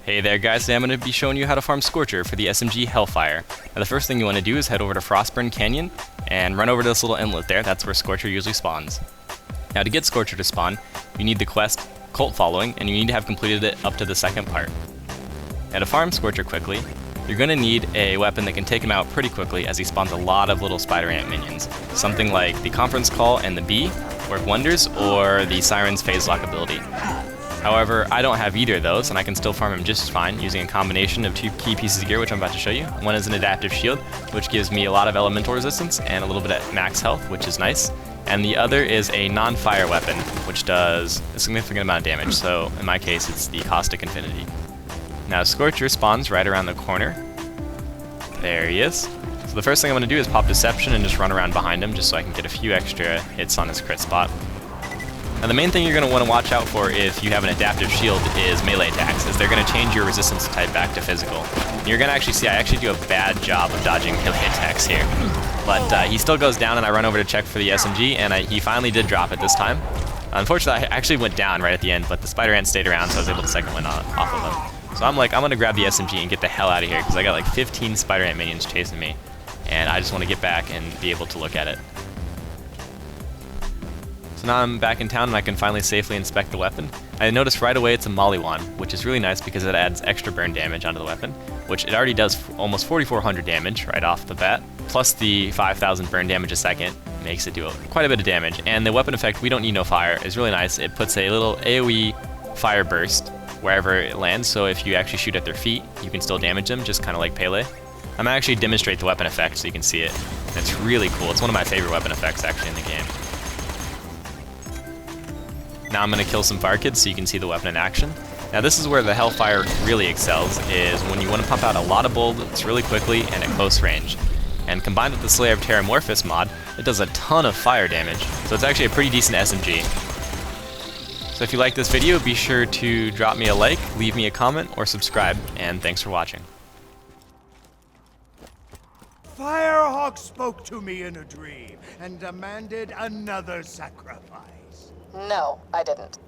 Hey there guys, today I'm going to be showing you how to farm Scorcher for the SMG Hellfire. Now the first thing you want to do is head over to Frostburn Canyon and run over to this little inlet there. That's where Scorcher usually spawns. Now to get Scorcher to spawn, you need the quest Cult Following, and you need to have completed it up to the second part. Now to farm Scorcher quickly, you're going to need a weapon that can take him out pretty quickly, as he spawns a lot of little spider ant minions. Something like the Conference Call and the Bee work wonders, or the Siren's Phase Lock ability. However, I don't have either of those, and I can still farm him just fine using a combination of two key pieces of gear, which I'm about to show you. One is an adaptive shield, which gives me a lot of elemental resistance and a little bit of max health, which is nice. And the other is a non-fire weapon, which does a significant amount of damage, so in my case it's the Caustic Infinity. Now Scorcher spawns right around the corner. There he is. So the first thing I'm going to do is pop Deception and just run around behind him, just so I can get a few extra hits on his crit spot. Now the main thing you're going to want to watch out for if you have an adaptive shield is melee attacks, as they're going to change your resistance type back to physical. And you're going to actually see I actually do a bad job of dodging melee attacks here. But he still goes down, and I run over to check for the SMG, and he finally did drop it this time. Unfortunately, I actually went down right at the end, but the spider ant stayed around, so I was able to second one off of him. So I'm like, I'm going to grab the SMG and get the hell out of here, because I got like 15 spider ant minions chasing me, and I just want to get back and be able to look at it. So now I'm back in town and I can finally safely inspect the weapon. I noticed right away it's a Molly-Wand, which is really nice because it adds extra burn damage onto the weapon, which it already does almost 4,400 damage right off the bat, plus the 5,000 burn damage a second makes it do quite a bit of damage. And the weapon effect, We Don't Need No Fire, is really nice. It puts a little AoE fire burst wherever it lands, so if you actually shoot at their feet, you can still damage them, just kind of like Pele. I'm going to actually demonstrate the weapon effect so you can see it. And it's really cool. It's one of my favorite weapon effects actually in the game. Now I'm going to kill some fire kids so you can see the weapon in action. Now this is where the Hellfire really excels, is when you want to pump out a lot of bullets really quickly and at close range. And combined with the Slayer of Terramorphous mod, it does a ton of fire damage, so it's actually a pretty decent SMG. So if you like this video, be sure to drop me a like, leave me a comment, or subscribe, and thanks for watching. Firehawk spoke to me in a dream and demanded another sacrifice. No, I didn't.